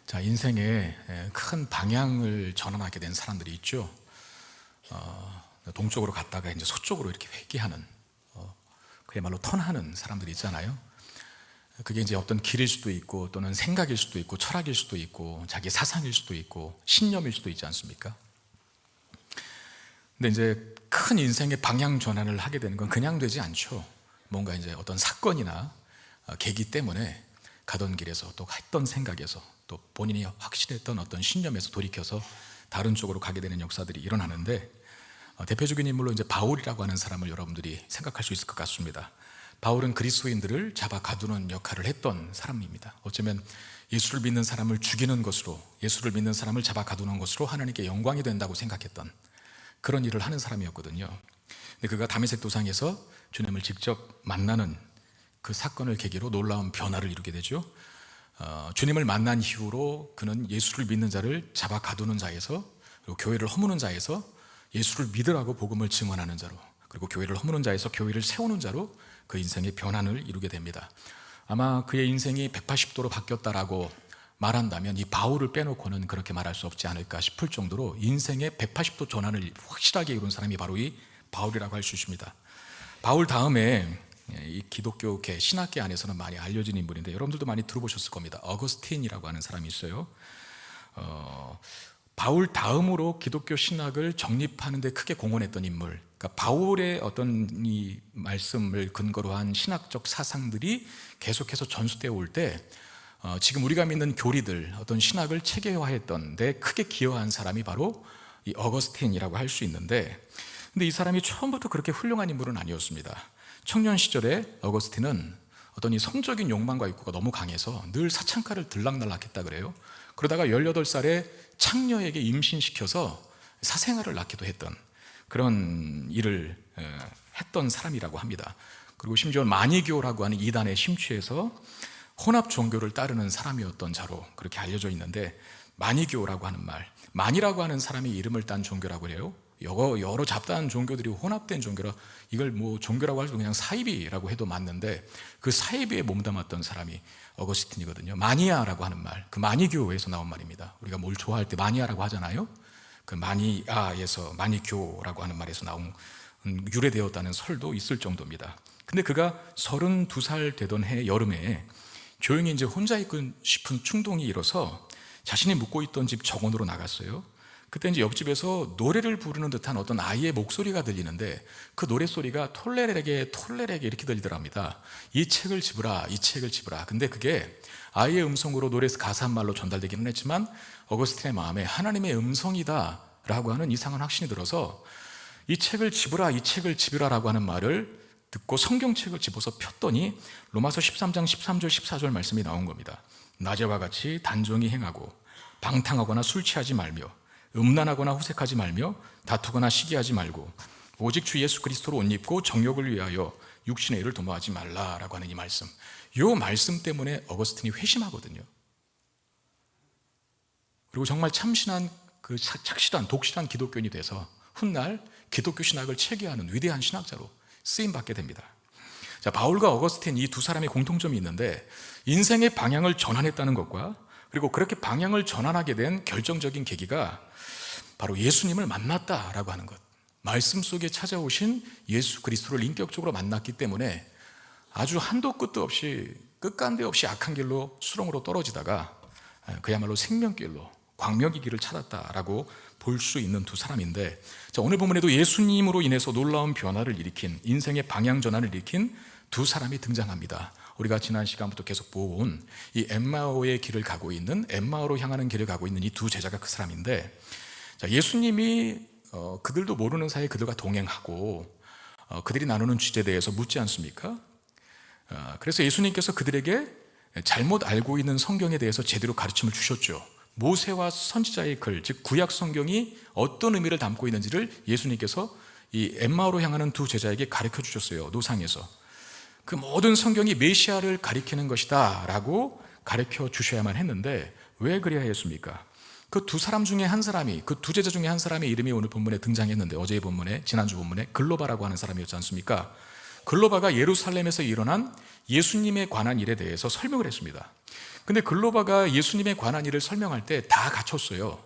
자, 인생에 큰 방향을 전환하게 된 사람들이 있죠. 동쪽으로 갔다가 이제 서쪽으로 이렇게 회귀하는, 그야말로 턴하는 사람들이 있잖아요. 그게 이제 어떤 길일 수도 있고, 또는 생각일 수도 있고, 철학일 수도 있고, 자기 사상일 수도 있고, 신념일 수도 있지 않습니까? 근데 이제 큰 인생의 방향 전환을 하게 되는 건 그냥 되지 않죠. 뭔가 이제 어떤 사건이나 계기 때문에 가던 길에서, 또 했던 생각에서, 또 본인이 확실했던 어떤 신념에서 돌이켜서 다른 쪽으로 가게 되는 역사들이 일어나는데, 대표적인 인물로 이제 바울이라고 하는 사람을 여러분들이 생각할 수 있을 것 같습니다. 바울은 그리스도인들을 잡아 가두는 역할을 했던 사람입니다. 어쩌면 예수를 믿는 사람을 죽이는 것으로, 예수를 믿는 사람을 잡아 가두는 것으로 하나님께 영광이 된다고 생각했던 그런 일을 하는 사람이었거든요. 근데 그가 다메섹 도상에서 주님을 직접 만나는 그 사건을 계기로 놀라운 변화를 이루게 되죠. 주님을 만난 이후로 그는 예수를 믿는 자를 잡아 가두는 자에서, 그리고 교회를 허무는 자에서 예수를 믿으라고 복음을 증언하는 자로, 그리고 교회를 허무는 자에서 교회를 세우는 자로 그 인생의 변환을 이루게 됩니다. 아마 그의 인생이 180도로 바뀌었다라고 말한다면 이 바울을 빼놓고는 그렇게 말할 수 없지 않을까 싶을 정도로 인생의 180도 전환을 확실하게 이룬 사람이 바로 이 바울이라고 할 수 있습니다. 바울 다음에 이 기독교계, 신학계 안에서는 많이 알려진 인물인데 여러분들도 많이 들어보셨을 겁니다. 어거스틴이라고 하는 사람이 있어요. 바울 다음으로 기독교 신학을 정립하는 데 크게 공헌했던 인물, 그러니까 바울의 어떤 이 말씀을 근거로 한 신학적 사상들이 계속해서 전수되어 올 때 지금 우리가 믿는 교리들, 어떤 신학을 체계화했던 데 크게 기여한 사람이 바로 이 어거스틴이라고 할 수 있는데, 근데 이 사람이 처음부터 그렇게 훌륭한 인물은 아니었습니다. 청년 시절에 어거스틴은 어떤 이 성적인 욕망과 욕구가 너무 강해서 늘 사창가를 들락날락했다 그래요. 그러다가 18살에 창녀에게 임신시켜서 사생아를 낳기도 했던 그런 일을 했던 사람이라고 합니다. 그리고 심지어 마니교라고 하는 이단에 심취해서 혼합 종교를 따르는 사람이었던 자로 그렇게 알려져 있는데, 마니교라고 하는 말, 만이라고 하는 사람이 이름을 딴 종교라고 해요. 여러 잡다한 종교들이 혼합된 종교라 이걸 뭐 종교라고 할 수 그냥 사이비라고 해도 맞는데, 그 사이비에 몸담았던 사람이 어거스틴이거든요. 마니아라고 하는 말, 그 마니교에서 나온 말입니다. 우리가 뭘 좋아할 때 마니아라고 하잖아요. 그 마니아에서, 마니교라고 하는 말에서 나온, 유래되었다는 설도 있을 정도입니다. 근데 그가 32살 되던 해 여름에 조용히 이제 혼자 있고 싶은 충동이 일어서 자신이 묵고 있던 집 정원으로 나갔어요. 그때 이제 옆집에서 노래를 부르는 듯한 어떤 아이의 목소리가 들리는데, 그 노래소리가 톨레레게 이렇게 들리더랍니다. 이 책을 집으라, 이 책을 집으라. 근데 그게 아이의 음성으로 노래에서 가사 한 말로 전달되기는 했지만 어거스틴의 마음에 하나님의 음성이다 라고 하는 이상한 확신이 들어서 이 책을 집으라, 이 책을 집으라라고 하는 말을 듣고 성경책을 집어서 폈더니 로마서 13장 13절 14절 말씀이 나온 겁니다. 낮에와 같이 단정히 행하고 방탕하거나 술 취하지 말며 음란하거나 후색하지 말며 다투거나 시기하지 말고 오직 주 예수 그리스도로 옷 입고 정욕을 위하여 육신의 일을 도모하지 말라라고 하는 이 말씀, 이 말씀 때문에 어거스틴이 회심하거든요. 그리고 정말 참신한, 그 착실한 독실한 기독교인이 돼서 훗날 기독교 신학을 체계하는 위대한 신학자로 쓰임받게 됩니다. 자, 바울과 어거스틴 이 두 사람의 공통점이 있는데, 인생의 방향을 전환했다는 것과, 그리고 그렇게 방향을 전환하게 된 결정적인 계기가 바로 예수님을 만났다라고 하는 것, 말씀 속에 찾아오신 예수 그리스도를 인격적으로 만났기 때문에 아주 한도 끝도 없이, 끝간데 없이 악한 길로 수렁으로 떨어지다가 그야말로 생명길로, 광명의 길을 찾았다라고 볼 수 있는 두 사람인데, 자, 오늘 본문에도 예수님으로 인해서 놀라운 변화를 일으킨, 인생의 방향 전환을 일으킨 두 사람이 등장합니다. 우리가 지난 시간부터 계속 본 이 엠마오의 길을 가고 있는, 엠마오로 향하는 길을 가고 있는 이 두 제자가 그 사람인데, 자, 예수님이 그들도 모르는 사이에 그들과 동행하고 그들이 나누는 주제에 대해서 묻지 않습니까? 그래서 예수님께서 그들에게 잘못 알고 있는 성경에 대해서 제대로 가르침을 주셨죠. 모세와 선지자의 글, 즉 구약 성경이 어떤 의미를 담고 있는지를 예수님께서 이 엠마오로 향하는 두 제자에게 가르쳐 주셨어요. 노상에서 그 모든 성경이 메시아를 가리키는 것이다 라고 가르쳐 주셔야만 했는데, 왜 그래야 했습니까? 그 두 사람 중에 한 사람이, 그 두 제자 중에 한 사람의 이름이 오늘 본문에 등장했는데, 어제의 본문에, 지난주 본문에 글로바라고 하는 사람이었지 않습니까? 글로바가 예루살렘에서 일어난 예수님에 관한 일에 대해서 설명을 했습니다. 근데 글로바가 예수님에 관한 일을 설명할 때 다 갖췄어요.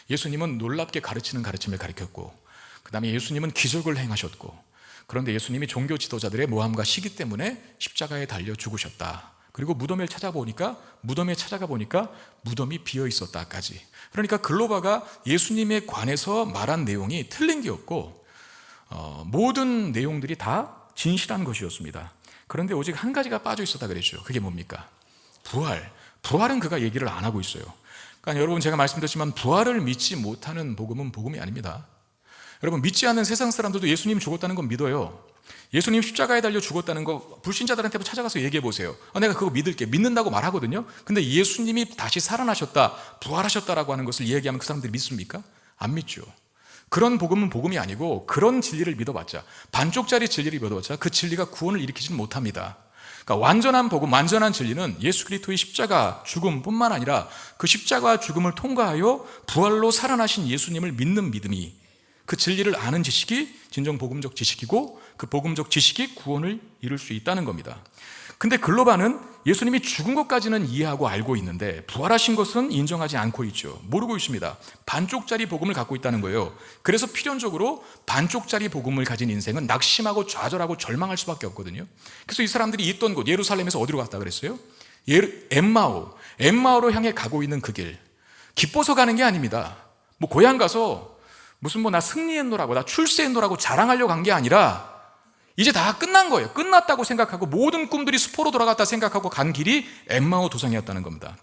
예수님은 놀랍게 가르치는 가르침을 가르쳤고, 그 다음에 예수님은 기적을 행하셨고, 그런데 예수님이 종교 지도자들의 모함과 시기 때문에 십자가에 달려 죽으셨다. 그리고 무덤에 찾아가 보니까 무덤이 비어 있었다까지. 그러니까 글로바가 예수님에 관해서 말한 내용이 틀린 게 없고, 모든 내용들이 다 진실한 것이었습니다. 그런데 오직 한 가지가 빠져 있었다 그랬죠. 그게 뭡니까? 부활은 그가 얘기를 안 하고 있어요. 그러니까 여러분, 제가 말씀드렸지만 부활을 믿지 못하는 복음은 복음이 아닙니다. 여러분, 믿지 않는 세상 사람들도 예수님 죽었다는 건 믿어요. 예수님 십자가에 달려 죽었다는 거 불신자들한테 찾아가서 얘기해 보세요. 내가 그거 믿을게, 믿는다고 말하거든요. 근데 예수님이 다시 살아나셨다, 부활하셨다라고 하는 것을 얘기하면 그 사람들이 믿습니까? 안 믿죠. 그런 복음은 복음이 아니고, 그런 진리를 믿어봤자, 반쪽짜리 진리를 믿어봤자 그 진리가 구원을 일으키지는 못합니다. 그러니까 완전한 복음, 완전한 진리는 예수 그리스도의 십자가 죽음뿐만 아니라 그 십자가 죽음을 통과하여 부활로 살아나신 예수님을 믿는 믿음이, 그 진리를 아는 지식이 진정 복음적 지식이고, 그 복음적 지식이 구원을 이룰 수 있다는 겁니다. 근데 글로바는 예수님이 죽은 것까지는 이해하고 알고 있는데 부활하신 것은 인정하지 않고 있죠. 모르고 있습니다. 반쪽짜리 복음을 갖고 있다는 거예요. 그래서 필연적으로 반쪽짜리 복음을 가진 인생은 낙심하고 좌절하고 절망할 수밖에 없거든요. 그래서 이 사람들이 있던 곳 예루살렘에서 어디로 갔다 그랬어요? 엠마오로 향해 가고 있는 그 길, 기뻐서 가는 게 아닙니다. 뭐 고향 가서 무슨 나 승리했노라고, 나 출세했노라고 자랑하려고 간 게 아니라 이제 다 끝난 거예요. 끝났다고 생각하고 모든 꿈들이 수포로 돌아갔다 생각하고 간 길이 엠마오 도상이었다는 겁니다.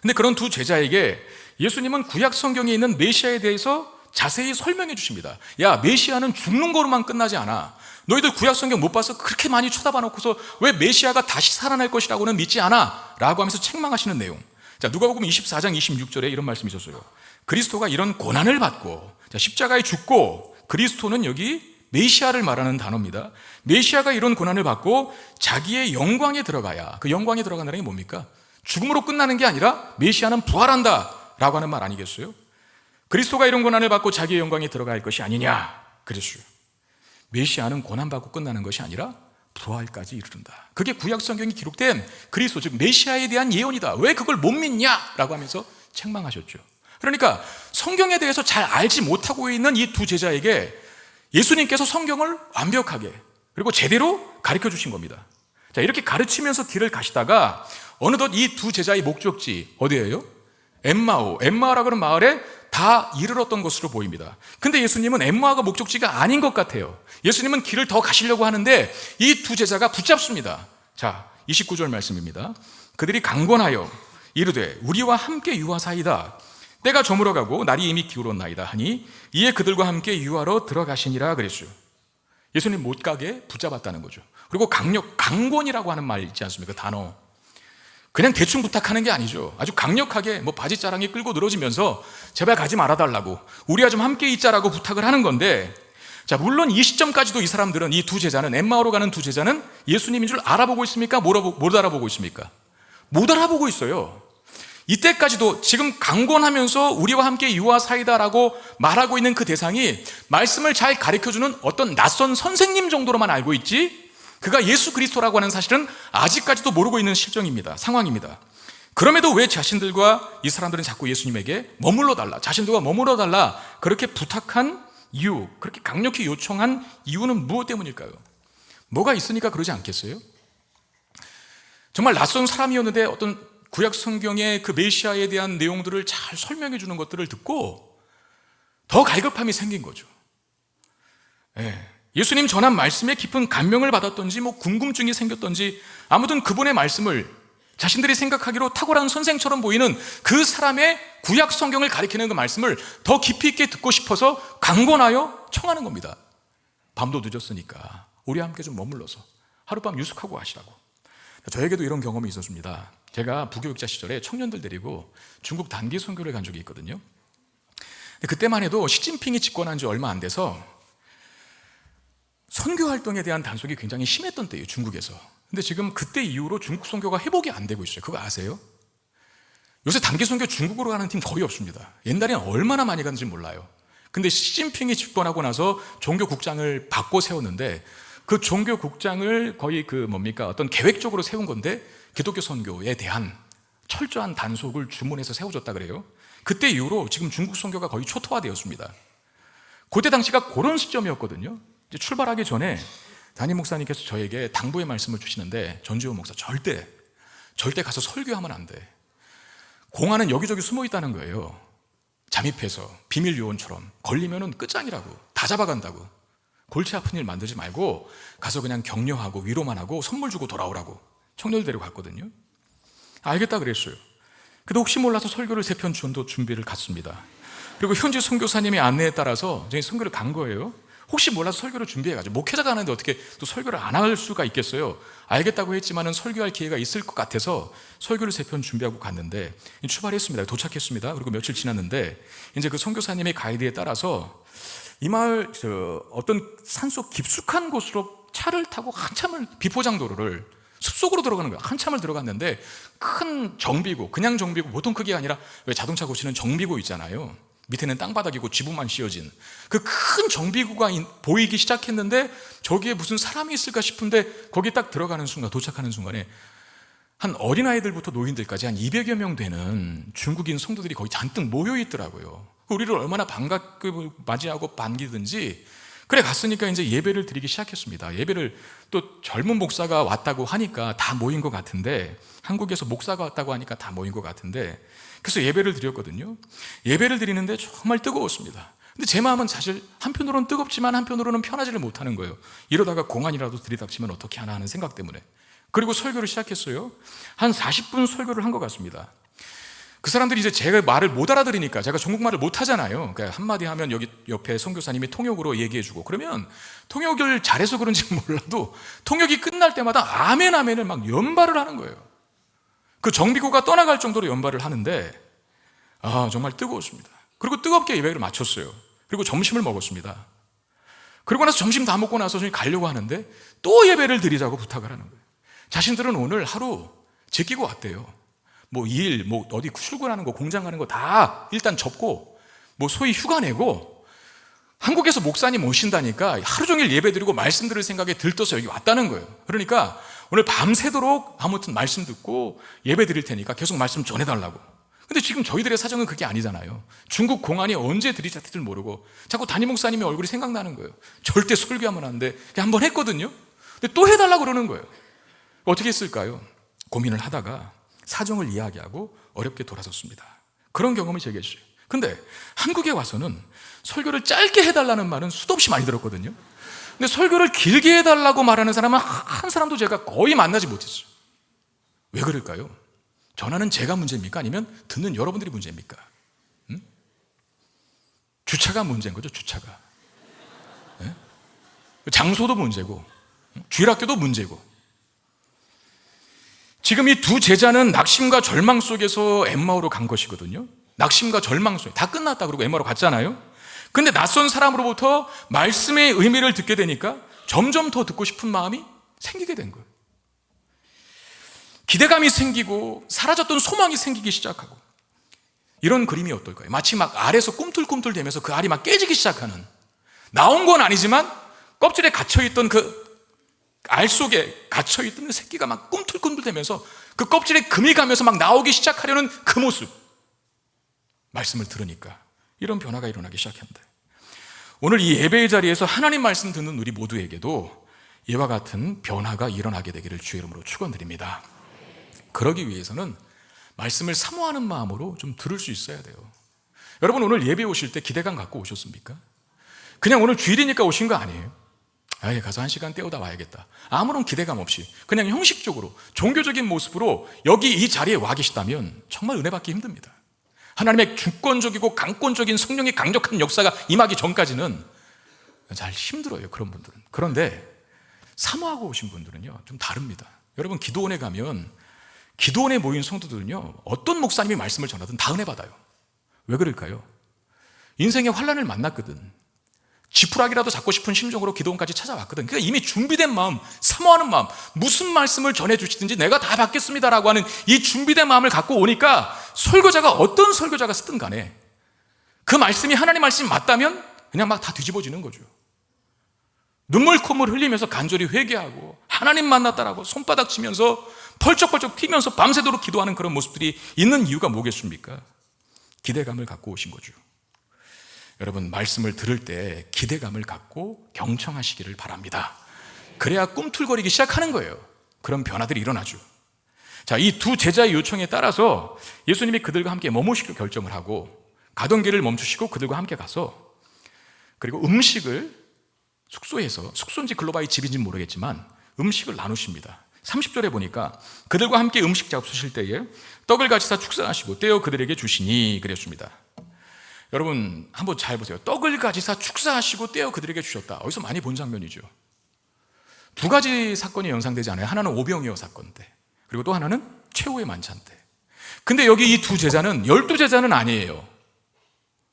근데 그런 두 제자에게 예수님은 구약 성경에 있는 메시아에 대해서 자세히 설명해 주십니다. 야, 메시아는 죽는 거로만 끝나지 않아. 너희들 구약 성경 못 봐서 그렇게 많이 쳐다봐 놓고서 왜 메시아가 다시 살아날 것이라고는 믿지 않아? 라고 하면서 책망하시는 내용. 자, 누가복음 24장 26절에 이런 말씀이 있었어요. 그리스도가 이런 고난을 받고, 십자가에 죽고, 그리스도는 여기 메시아를 말하는 단어입니다. 메시아가 이런 고난을 받고 자기의 영광에 들어가야, 그 영광에 들어간다는 게 뭡니까? 죽음으로 끝나는 게 아니라 메시아는 부활한다 라고 하는 말 아니겠어요? 그리스도가 이런 고난을 받고 자기의 영광에 들어갈 것이 아니냐 그랬어요. 메시아는 고난받고 끝나는 것이 아니라 부활까지 이르른다. 그게 구약 성경에 기록된 그리스도, 즉 메시아에 대한 예언이다. 왜 그걸 못 믿냐? 라고 하면서 책망하셨죠. 그러니까 성경에 대해서 잘 알지 못하고 있는 이 두 제자에게 예수님께서 성경을 완벽하게 그리고 제대로 가르쳐 주신 겁니다. 자, 이렇게 가르치면서 길을 가시다가 어느덧 이 두 제자의 목적지 어디예요? 엠마오라고 하는 마을에 다 이르렀던 것으로 보입니다. 근데 예수님은 엠마오가 목적지가 아닌 것 같아요. 예수님은 길을 더 가시려고 하는데 이 두 제자가 붙잡습니다. 자, 29절 말씀입니다. 그들이 강권하여 이르되 우리와 함께 유하사이다. 때가 저물어가고 날이 이미 기울었나이다 하니 이에 그들과 함께 유하러 들어가시니라 그랬어요. 예수님 못 가게 붙잡았다는 거죠. 그리고 강권이라고 하는 말 있지 않습니까? 그 단어. 그냥 대충 부탁하는 게 아니죠. 아주 강력하게 바지자랑이 끌고 늘어지면서 제발 가지 말아달라고, 우리와 좀 함께 있자라고 부탁을 하는 건데, 자, 물론 이 시점까지도 이 사람들은, 이 두 제자는, 엠마오로 가는 두 제자는 예수님인 줄 알아보고 있습니까? 못 알아보고 있습니까? 못 알아보고 있어요. 이때까지도 지금 강권하면서 우리와 함께 유하사이다라고 말하고 있는 그 대상이 말씀을 잘 가르쳐주는 어떤 낯선 선생님 정도로만 알고 있지, 그가 예수 그리스도라고 하는 사실은 아직까지도 모르고 있는 상황입니다. 그럼에도 왜 자신들과 이 사람들은 자꾸 예수님에게 자신들과 머물러 달라 그렇게 부탁한 이유, 그렇게 강력히 요청한 이유는 무엇 때문일까요? 뭐가 있으니까 그러지 않겠어요? 정말 낯선 사람이었는데 어떤 구약 성경의 그 메시아에 대한 내용들을 잘 설명해 주는 것들을 듣고 더 갈급함이 생긴 거죠. 예수님 전한 말씀에 깊은 감명을 받았던지 궁금증이 생겼던지, 아무튼 그분의 말씀을 자신들이 생각하기로 탁월한 선생처럼 보이는 그 사람의 구약 성경을 가리키는 그 말씀을 더 깊이 있게 듣고 싶어서 강권하여 청하는 겁니다. 밤도 늦었으니까 우리와 함께 좀 머물러서 하룻밤 유숙하고 가시라고. 저에게도 이런 경험이 있었습니다. 제가 부교육자 시절에 청년들 데리고 중국 단기 선교를 간 적이 있거든요. 그때만 해도 시진핑이 집권한 지 얼마 안 돼서 선교 활동에 대한 단속이 굉장히 심했던 때예요, 중국에서. 근데 지금 그때 이후로 중국 선교가 회복이 안 되고 있어요. 그거 아세요? 요새 단기 선교 중국으로 가는 팀 거의 없습니다. 옛날에는 얼마나 많이 갔는지 몰라요. 근데 시진핑이 집권하고 나서 종교국장을 바꿔 세웠는데, 그 종교국장을 거의 어떤 계획적으로 세운 건데 기독교 선교에 대한 철저한 단속을 주문해서 세워줬다 그래요. 그때 이후로 지금 중국 선교가 거의 초토화되었습니다. 그때 당시가 그런 시점이었거든요. 이제 출발하기 전에 담임 목사님께서 저에게 당부의 말씀을 주시는데, 전지호 목사, 절대 가서 설교하면 안 돼. 공안은 여기저기 숨어 있다는 거예요. 잠입해서 비밀 요원처럼 걸리면은 끝장이라고, 다 잡아간다고. 골치 아픈 일 만들지 말고 가서 그냥 격려하고 위로만 하고 선물 주고 돌아오라고 청년들 데리고 갔거든요. 알겠다 그랬어요. 근데 혹시 몰라서 설교를 3편 정도 준비를 갔습니다. 그리고 현지 선교사님의 안내에 따라서 저희 선교를 간 거예요. 혹시 몰라서 설교를 준비해가지고, 목회자가 하는데 어떻게 또 설교를 안 할 수가 있겠어요. 알겠다고 했지만은 설교할 기회가 있을 것 같아서 설교를 3편 준비하고 갔는데, 출발했습니다. 도착했습니다. 그리고 며칠 지났는데 이제 그 선교사님의 가이드에 따라서 이 마을 어떤 산속 깊숙한 곳으로 차를 타고 한참을, 비포장도로를 숲속으로 들어가는 거예요. 한참을 들어갔는데 큰 정비구, 그냥 정비구, 보통 크기가 아니라 왜 자동차 고치는 정비구 있잖아요. 밑에는 땅바닥이고 지붕만 씌워진 그 큰 정비구가 보이기 시작했는데, 저기에 무슨 사람이 있을까 싶은데 거기 딱 들어가는 순간, 도착하는 순간에 한 어린아이들부터 노인들까지 한 200여 명 되는 중국인 성도들이 거의 잔뜩 모여 있더라고요. 우리를 얼마나 반갑게 맞이하고 반기든지. 그래 갔으니까 이제 예배를 드리기 시작했습니다. 예배를 또 젊은 목사가 왔다고 하니까 다 모인 것 같은데, 한국에서 목사가 왔다고 하니까 다 모인 것 같은데, 그래서 예배를 드렸거든요. 예배를 드리는데 정말 뜨거웠습니다. 근데 제 마음은 사실 한편으로는 뜨겁지만 한편으로는 편하지를 못하는 거예요. 이러다가 공안이라도 들이닥치면 어떻게 하나 하는 생각 때문에. 그리고 설교를 시작했어요. 한 40분 설교를 한 것 같습니다. 그 사람들이 이제 제가 말을 못 알아들으니까, 제가 중국말을 못 하잖아요. 그러니까 한마디 하면 여기 옆에 선교사님이 통역으로 얘기해주고, 그러면 통역을 잘해서 그런지 몰라도 통역이 끝날 때마다 아멘 아멘을 막 연발을 하는 거예요. 그 정비구가 떠나갈 정도로 연발을 하는데, 정말 뜨거웠습니다. 그리고 뜨겁게 예배를 마쳤어요. 그리고 점심을 먹었습니다. 그러고 나서 점심 다 먹고 나서 저희 가려고 하는데 또 예배를 드리자고 부탁을 하는 거예요. 자신들은 오늘 하루 제끼고 왔대요. 어디 출근하는 거, 공장 가는 거 다 일단 접고, 소위 휴가 내고, 한국에서 목사님 오신다니까 하루 종일 예배 드리고 말씀 들을 생각에 들떠서 여기 왔다는 거예요. 그러니까 오늘 밤새도록 아무튼 말씀 듣고 예배 드릴 테니까 계속 말씀 전해달라고. 근데 지금 저희들의 사정은 그게 아니잖아요. 중국 공안이 언제 들이닥칠지 모르고 자꾸 담임 목사님의 얼굴이 생각나는 거예요. 절대 설교하면 안 돼. 한번 했거든요. 근데 또 해달라고 그러는 거예요. 어떻게 했을까요? 고민을 하다가 사정을 이야기하고 어렵게 돌아섰습니다. 그런 경험이 제게 있어요. 근데 한국에 와서는 설교를 짧게 해달라는 말은 수도 없이 많이 들었거든요. 근데 설교를 길게 해달라고 말하는 사람은 한 사람도 제가 거의 만나지 못했어요. 왜 그럴까요? 전하는 제가 문제입니까? 아니면 듣는 여러분들이 문제입니까? 주차가 문제인 거죠, 주차가. 네? 장소도 문제고, 주일학교도 문제고. 지금 이 두 제자는 낙심과 절망 속에서 엠마오로 간 것이거든요. 낙심과 절망 속에 다 끝났다 그러고 엠마오로 갔잖아요. 근데 낯선 사람으로부터 말씀의 의미를 듣게 되니까 점점 더 듣고 싶은 마음이 생기게 된 거예요. 기대감이 생기고 사라졌던 소망이 생기기 시작하고, 이런 그림이 어떨까요? 마치 막 알에서 꿈틀꿈틀 대면서 그 알이 막 깨지기 시작하는, 나온 건 아니지만 껍질에 갇혀있던 그 알 속에 갇혀있던 새끼가 막 꿈틀꿈틀 대면서 그 껍질에 금이 가면서 막 나오기 시작하려는 그 모습. 말씀을 들으니까 이런 변화가 일어나기 시작합니다. 오늘 이 예배의 자리에서 하나님 말씀 듣는 우리 모두에게도 이와 같은 변화가 일어나게 되기를 주의 이름으로 축원드립니다. 그러기 위해서는 말씀을 사모하는 마음으로 좀 들을 수 있어야 돼요. 여러분, 오늘 예배 오실 때 기대감 갖고 오셨습니까? 그냥 오늘 주일이니까 오신 거 아니에요. 가서 1시간 때우다 와야겠다, 아무런 기대감 없이 그냥 형식적으로 종교적인 모습으로 여기 이 자리에 와 계시다면 정말 은혜 받기 힘듭니다. 하나님의 주권적이고 강권적인 성령의 강력한 역사가 임하기 전까지는 잘 힘들어요, 그런 분들은. 그런데 사모하고 오신 분들은요 좀 다릅니다. 여러분, 기도원에 가면, 기도원에 모인 성도들은요 어떤 목사님이 말씀을 전하든 다 은혜 받아요. 왜 그럴까요? 인생의 환난을 만났거든. 지푸라기라도 잡고 싶은 심정으로 기도원까지 찾아왔거든. 그러니까 이미 준비된 마음, 사모하는 마음, 무슨 말씀을 전해주시든지 내가 다 받겠습니다라고 하는 이 준비된 마음을 갖고 오니까, 설교자가 어떤 설교자가 쓰든 간에 그 말씀이 하나님 말씀이 맞다면 그냥 막 다 뒤집어지는 거죠. 눈물 콧물 흘리면서 간절히 회개하고 하나님 만났다라고 손바닥 치면서 펄쩍펄쩍 튀면서 밤새도록 기도하는 그런 모습들이 있는 이유가 뭐겠습니까? 기대감을 갖고 오신 거죠. 여러분, 말씀을 들을 때 기대감을 갖고 경청하시기를 바랍니다. 그래야 꿈틀거리기 시작하는 거예요. 그런 변화들이 일어나죠. 자, 이 두 제자의 요청에 따라서 예수님이 그들과 함께 머무시기로 결정을 하고 가던 길을 멈추시고 그들과 함께 가서 그리고 음식을 숙소에서, 숙소인지 글로바의 집인지 모르겠지만 음식을 나누십니다. 30절에 보니까 그들과 함께 음식 잡수실 때에 떡을 가지사 축사하시고 떼어 그들에게 주시니 그랬습니다. 여러분 한번 잘 보세요. 떡을 가지사 축사하시고 떼어 그들에게 주셨다. 어디서 많이 본 장면이죠. 두 가지 사건이 연상되지 않아요. 하나는 오병이어 사건 때, 그리고 또 하나는 최후의 만찬 때. 근데 여기 이 두 제자는 12제자는 아니에요.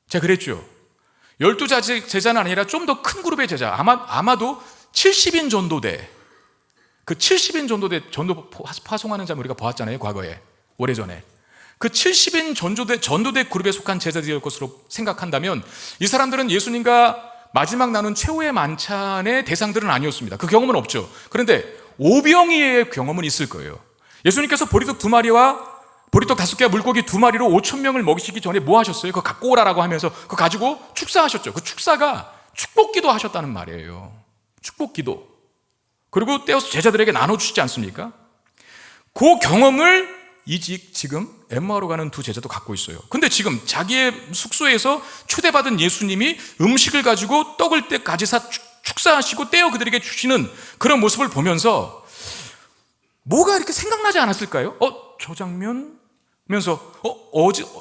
제가 그랬죠. 12제자는 아니라 좀 더 큰 그룹의 제자, 아마도 70인 전도대, 그 70인 전도 파송하는 장면 우리가 보았잖아요. 과거에, 오래전에. 그 70인 전도대 그룹에 속한 제자들일 것으로 생각한다면 이 사람들은 예수님과 마지막 나눈 최후의 만찬의 대상들은 아니었습니다. 그 경험은 없죠. 그런데 오병이어의 경험은 있을 거예요. 예수님께서 보리떡 2마리와 보리떡 5개와 물고기 2마리로 5,000명을 먹이시기 전에 뭐 하셨어요? 그거 갖고 오라라고 하면서 그거 가지고 축사하셨죠. 그 축사가 축복기도 하셨다는 말이에요. 축복기도. 그리고 떼어서 제자들에게 나눠주시지 않습니까? 그 경험을 지금 엠마오로 가는 두 제자도 갖고 있어요. 근데 지금 자기의 숙소에서 초대받은 예수님이 음식을 가지고 떡을 가지사 축사하시고 떼어 그들에게 주시는 그런 모습을 보면서 뭐가 이렇게 생각나지 않았을까요? 저 장면? 면서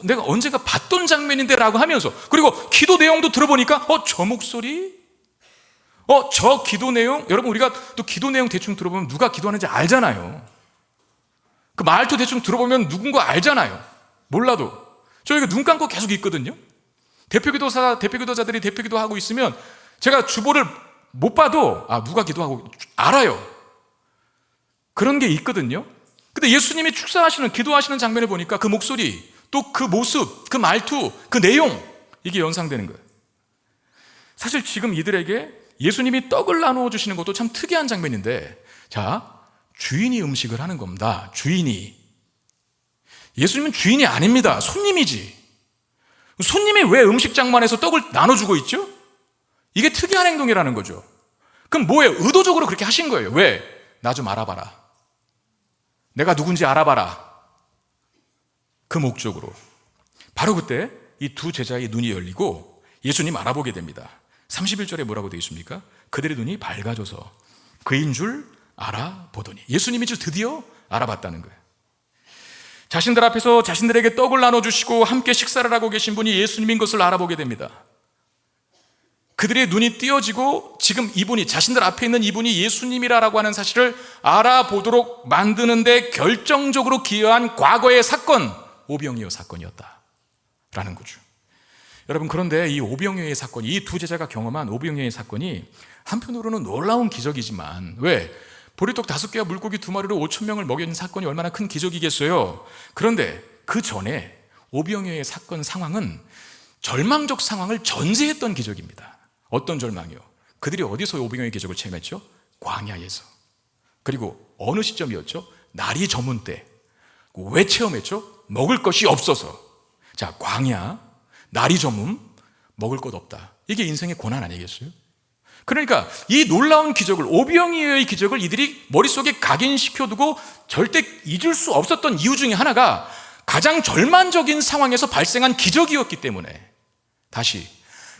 내가 언젠가 봤던 장면인데 라고 하면서, 그리고 기도 내용도 들어보니까 저 목소리? 저 기도 내용? 여러분 우리가 또 기도 내용 대충 들어보면 누가 기도하는지 알잖아요. 그 말도 대충 들어보면 누군가 알잖아요. 몰라도 저희가 눈 감고 계속 있거든요. 대표기도자들이 대표기도 하고 있으면 제가 주보를 못 봐도 누가 기도하고 알아요. 그런 게 있거든요. 근데 예수님이 축사하시는, 기도하시는 장면을 보니까 그 목소리, 또 그 모습, 그 말투, 그 내용, 이게 연상되는 거예요. 사실 지금 이들에게 예수님이 떡을 나누어 주시는 것도 참 특이한 장면인데, 자, 주인이 음식을 하는 겁니다. 주인이. 예수님은 주인이 아닙니다. 손님이지. 손님이 왜 음식장만에서 떡을 나눠주고 있죠? 이게 특이한 행동이라는 거죠. 그럼 뭐예요? 의도적으로 그렇게 하신 거예요. 왜? 나 좀 알아봐라. 내가 누군지 알아봐라. 그 목적으로. 바로 그때 이 두 제자의 눈이 열리고 예수님 알아보게 됩니다. 31절에 뭐라고 되어 있습니까? 그들의 눈이 밝아져서 그인 줄 알아보더니, 예수님이 드디어 알아봤다는 거예요. 자신들 앞에서 자신들에게 떡을 나눠주시고 함께 식사를 하고 계신 분이 예수님인 것을 알아보게 됩니다. 그들의 눈이 띄어지고 지금 이분이, 자신들 앞에 있는 이분이 예수님이라고 하는 사실을 알아보도록 만드는데 결정적으로 기여한 과거의 사건, 오병이어 사건이었다라는 거죠. 여러분, 그런데 이 오병이어의 사건이, 이 두 제자가 경험한 오병이어의 사건이 한편으로는 놀라운 기적이지만, 왜? 보리떡 5개와 물고기 2마리로 5,000명을 먹인 사건이 얼마나 큰 기적이겠어요. 그런데 그 전에 오병이어의 사건 상황은 절망적 상황을 전제했던 기적입니다. 어떤 절망이요? 그들이 어디서 오병이어의 기적을 체험했죠? 광야에서. 그리고 어느 시점이었죠? 날이 저문 때. 왜 체험했죠? 먹을 것이 없어서. 자, 광야, 날이 저문, 먹을 것 없다. 이게 인생의 고난 아니겠어요? 그러니까 이 놀라운 기적을, 오병이어의 기적을 이들이 머릿속에 각인시켜두고 절대 잊을 수 없었던 이유 중에 하나가 가장 절망적인 상황에서 발생한 기적이었기 때문에, 다시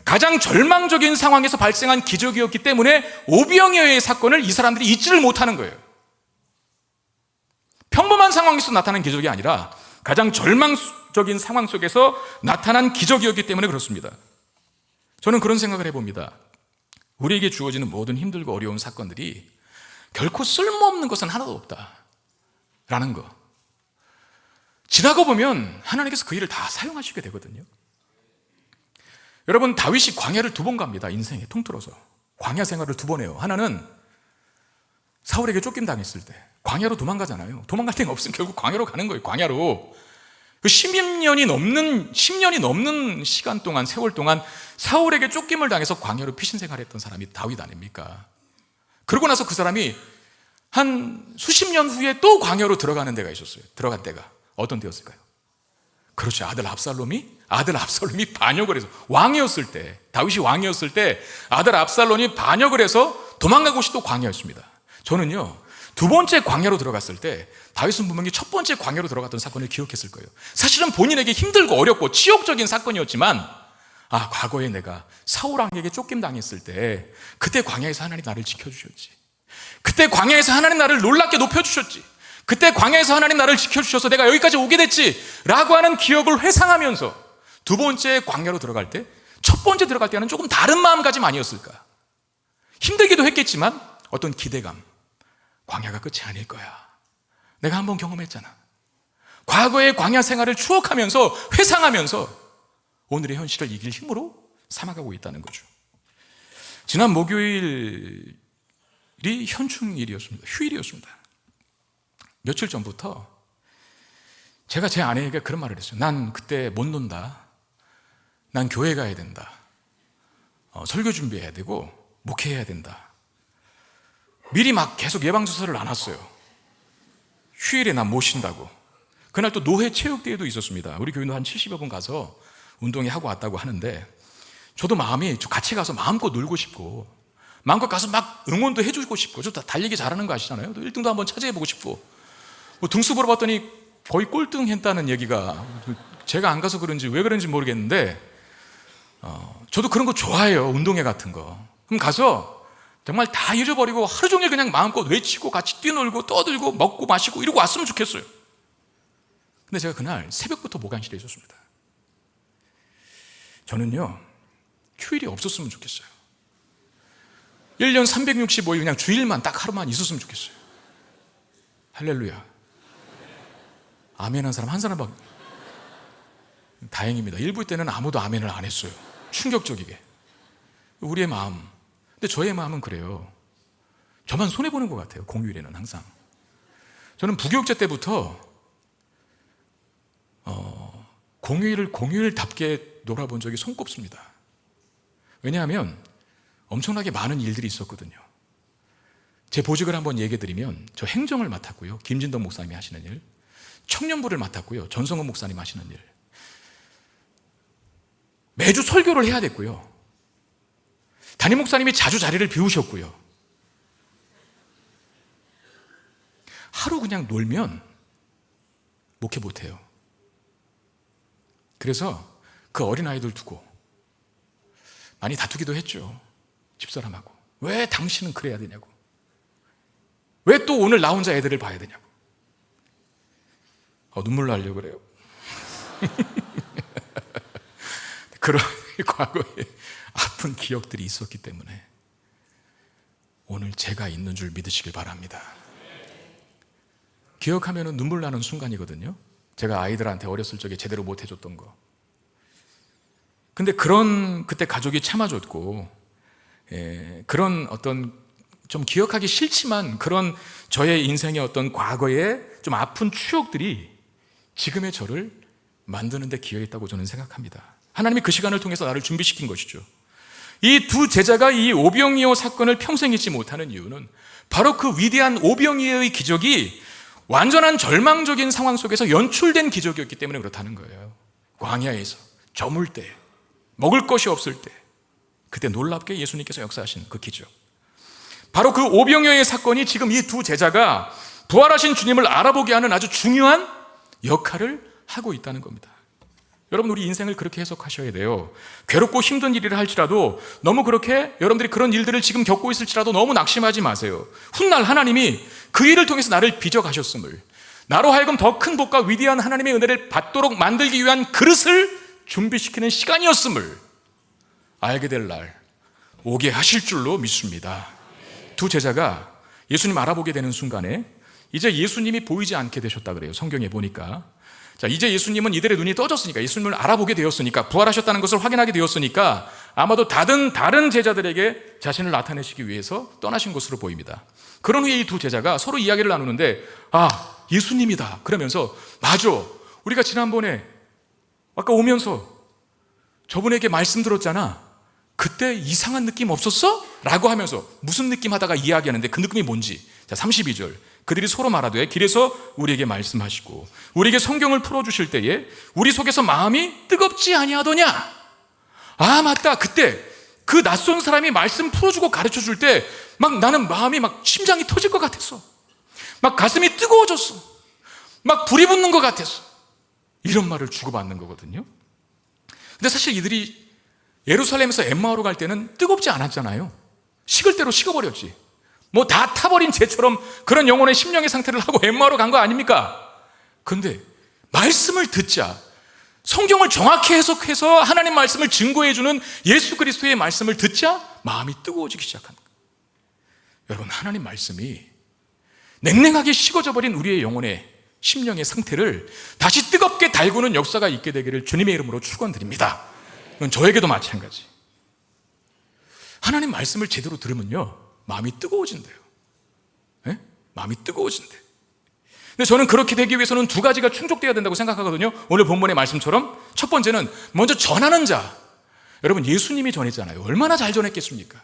가장 절망적인 상황에서 발생한 기적이었기 때문에 오병이어의 사건을 이 사람들이 잊지를 못하는 거예요. 평범한 상황에서 나타난 기적이 아니라 가장 절망적인 상황 속에서 나타난 기적이었기 때문에 그렇습니다. 저는 그런 생각을 해봅니다. 우리에게 주어지는 모든 힘들고 어려운 사건들이 결코 쓸모없는 것은 하나도 없다라는 거. 지나고 보면 하나님께서 그 일을 다 사용하시게 되거든요. 여러분, 다윗이 광야를 2번 갑니다. 인생에 통틀어서 광야 생활을 2번 해요. 하나는 사울에게 쫓김 당했을 때 광야로 도망가잖아요. 도망갈 데가 없으면 결국 광야로 가는 거예요. 광야로. 그 10년이 넘는 시간 동안, 세월 동안 사울에게 쫓김을 당해서 광야로 피신생활했던 사람이 다윗 아닙니까? 그러고 나서 그 사람이 한 수십 년 후에 또 광야로 들어가는 데가 있었어요. 들어간 데가 어떤 데였을까요? 그렇죠. 아들 압살롬이 반역을 해서 왕이었을 때, 다윗이 왕이었을 때 아들 압살롬이 반역을 해서 도망간 곳이 또 광야였습니다. 저는요, 두 번째 광야로 들어갔을 때 다윗은 분명히 첫 번째 광야로 들어갔던 사건을 기억했을 거예요. 사실은 본인에게 힘들고 어렵고 치욕적인 사건이었지만, 과거에 내가 사울 왕에게 쫓김당했을 때 그때 광야에서 하나님 나를 지켜주셨지. 그때 광야에서 하나님 나를 놀랍게 높여주셨지. 그때 광야에서 하나님 나를 지켜주셔서 내가 여기까지 오게 됐지 라고 하는 기억을 회상하면서 두 번째 광야로 들어갈 때, 첫 번째 들어갈 때는 조금 다른 마음가짐 아니었을까. 힘들기도 했겠지만 어떤 기대감, 광야가 끝이 아닐 거야. 내가 한번 경험했잖아. 과거의 광야 생활을 추억하면서 회상하면서 오늘의 현실을 이길 힘으로 삼아가고 있다는 거죠. 지난 목요일이 현충일이었습니다. 휴일이었습니다. 며칠 전부터 제가 제 아내에게 그런 말을 했어요. 난 그때 못 논다. 난 교회 가야 된다. 설교 준비해야 되고 목회해야 된다. 미리 막 계속 예방주사를 안 왔어요. 휴일에 난 못 쉰다고. 그날 또 노회 체육대회도 있었습니다. 우리 교인도 한 70여 분 가서 운동회 하고 왔다고 하는데, 저도 마음이 같이 가서 마음껏 놀고 싶고 마음껏 가서 막 응원도 해주고 싶고, 저 달리기 잘하는 거 아시잖아요. 또 1등도 한번 차지해보고 싶고, 등수 보러 봤더니 거의 꼴등 했다는 얘기가, 제가 안 가서 그런지 왜 그런지 모르겠는데 저도 그런 거 좋아해요. 운동회 같은 거. 그럼 가서 정말 다 잊어버리고 하루 종일 그냥 마음껏 외치고 같이 뛰놀고 떠들고 먹고 마시고 이러고 왔으면 좋겠어요. 근데 제가 그날 새벽부터 모간실에 있었습니다. 저는요, 휴일이 없었으면 좋겠어요. 1년 365일 그냥 주일만 딱 하루만 있었으면 좋겠어요. 할렐루야. 아멘 한 사람 한 사람밖에. 다행입니다. 일부 때는 아무도 아멘을 안 했어요. 충격적이게. 우리의 마음. 근데 저의 마음은 그래요. 저만 손해보는 것 같아요. 공휴일에는 항상. 저는 부교육자 때부터 공휴일을 공휴일답게 놀아본 적이 손꼽습니다. 왜냐하면 엄청나게 많은 일들이 있었거든요. 제 보직을 한번 얘기해 드리면, 저 행정을 맡았고요, 김진덕 목사님이 하시는 일, 청년부를 맡았고요, 전성은 목사님 하시는 일, 매주 설교를 해야 됐고요, 담임 목사님이 자주 자리를 비우셨고요, 하루 그냥 놀면 목회 못해요. 그래서 그 어린아이들 두고 많이 다투기도 했죠. 집사람하고. 왜 당신은 그래야 되냐고. 왜 또 오늘 나 혼자 애들을 봐야 되냐고. 눈물 나려고 그래요. 그런 과거에 아픈 기억들이 있었기 때문에 오늘 제가 있는 줄 믿으시길 바랍니다. 기억하면 눈물 나는 순간이거든요. 제가 아이들한테 어렸을 적에 제대로 못 해줬던 거. 근데 그때 가족이 참아줬고, 그런 어떤 좀 기억하기 싫지만 그런 저의 인생의 어떤 과거의 좀 아픈 추억들이 지금의 저를 만드는 데 기여했다고 저는 생각합니다. 하나님이 그 시간을 통해서 나를 준비시킨 것이죠. 이 두 제자가 이 오병이어 사건을 평생 잊지 못하는 이유는 바로 그 위대한 오병이어의 기적이 완전한 절망적인 상황 속에서 연출된 기적이었기 때문에 그렇다는 거예요. 광야에서 저물 때, 먹을 것이 없을 때, 그때 놀랍게 예수님께서 역사하신 그 기적. 바로 그 오병이어의 사건이 지금 이 두 제자가 부활하신 주님을 알아보게 하는 아주 중요한 역할을 하고 있다는 겁니다. 여러분, 우리 인생을 그렇게 해석하셔야 돼요. 괴롭고 힘든 일이라 할지라도 너무 그렇게 여러분들이 그런 일들을 지금 겪고 있을지라도 너무 낙심하지 마세요. 훗날 하나님이 그 일을 통해서 나를 빚어가셨음을, 나로 하여금 더 큰 복과 위대한 하나님의 은혜를 받도록 만들기 위한 그릇을 준비시키는 시간이었음을 알게 될 날 오게 하실 줄로 믿습니다. 두 제자가 예수님 알아보게 되는 순간에 이제 예수님이 보이지 않게 되셨다 그래요. 성경에 보니까. 자, 이제 예수님은 이들의 눈이 떠졌으니까, 예수님을 알아보게 되었으니까, 부활하셨다는 것을 확인하게 되었으니까 아마도 다른 제자들에게 자신을 나타내시기 위해서 떠나신 것으로 보입니다. 그런 후에 이 두 제자가 서로 이야기를 나누는데, 예수님이다 그러면서, 맞아, 우리가 지난번에 아까 오면서 저분에게 말씀 들었잖아. 그때 이상한 느낌 없었어? 라고 하면서 무슨 느낌 하다가 이야기하는데 그 느낌이 뭔지. 자, 32절. 그들이 서로 말하되 길에서 우리에게 말씀하시고 우리에게 성경을 풀어주실 때에 우리 속에서 마음이 뜨겁지 아니하더냐? 아, 맞다. 그때 그 낯선 사람이 말씀 풀어주고 가르쳐줄 때 막 나는 마음이 막 심장이 터질 것 같았어. 막 가슴이 뜨거워졌어. 막 불이 붙는 것 같았어. 이런 말을 주고받는 거거든요. 근데 사실 이들이 예루살렘에서 엠마오로 갈 때는 뜨겁지 않았잖아요. 식을 대로 식어버렸지. 뭐 다 타버린 재처럼 그런 영혼의 심령의 상태를 하고 엠마오로 간 거 아닙니까? 그런데 말씀을 듣자, 성경을 정확히 해석해서 하나님 말씀을 증거해주는 예수 그리스도의 말씀을 듣자 마음이 뜨거워지기 시작한 거예요. 여러분, 하나님 말씀이 냉랭하게 식어져 버린 우리의 영혼의 심령의 상태를 다시 뜨겁게 달구는 역사가 있게 되기를 주님의 이름으로 축원드립니다. 이건 저에게도 마찬가지. 하나님 말씀을 제대로 들으면요, 마음이 뜨거워진대요. 네? 마음이 뜨거워진대. 근데 저는 그렇게 되기 위해서는 두 가지가 충족되어야 된다고 생각하거든요. 오늘 본문의 말씀처럼 첫 번째는 먼저 전하는 자. 여러분, 예수님이 전했잖아요. 얼마나 잘 전했겠습니까?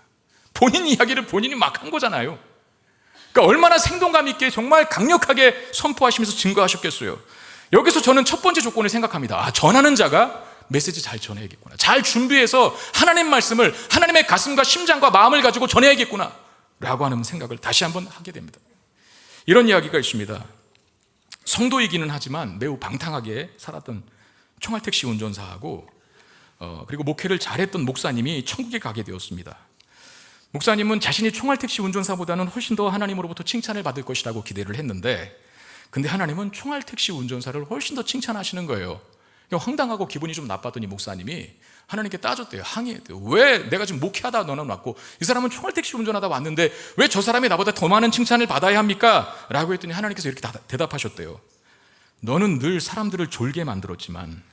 본인 이야기를 본인이 막 한 거잖아요. 그러니까 얼마나 생동감 있게 정말 강력하게 선포하시면서 증거하셨겠어요. 여기서 저는 첫 번째 조건을 생각합니다. 아, 전하는 자가 메시지 잘 전해야겠구나. 잘 준비해서 하나님 말씀을 하나님의 가슴과 심장과 마음을 가지고 전해야겠구나 라고 하는 생각을 다시 한번 하게 됩니다. 이런 이야기가 있습니다. 성도이기는 하지만 매우 방탕하게 살았던 총알택시 운전사하고 그리고 목회를 잘했던 목사님이 천국에 가게 되었습니다. 목사님은 자신이 총알택시 운전사보다는 훨씬 더 하나님으로부터 칭찬을 받을 것이라고 기대를 했는데, 근데 하나님은 총알택시 운전사를 훨씬 더 칭찬하시는 거예요. 황당하고 기분이 좀 나빴더니 목사님이 하나님께 따졌대요. 항의했대요. 왜 내가 지금 목회하다 너는 왔고 이 사람은 총알택시 운전하다 왔는데 왜 저 사람이 나보다 더 많은 칭찬을 받아야 합니까? 라고 했더니 하나님께서 이렇게 대답하셨대요. 너는 늘 사람들을 졸게 만들었지만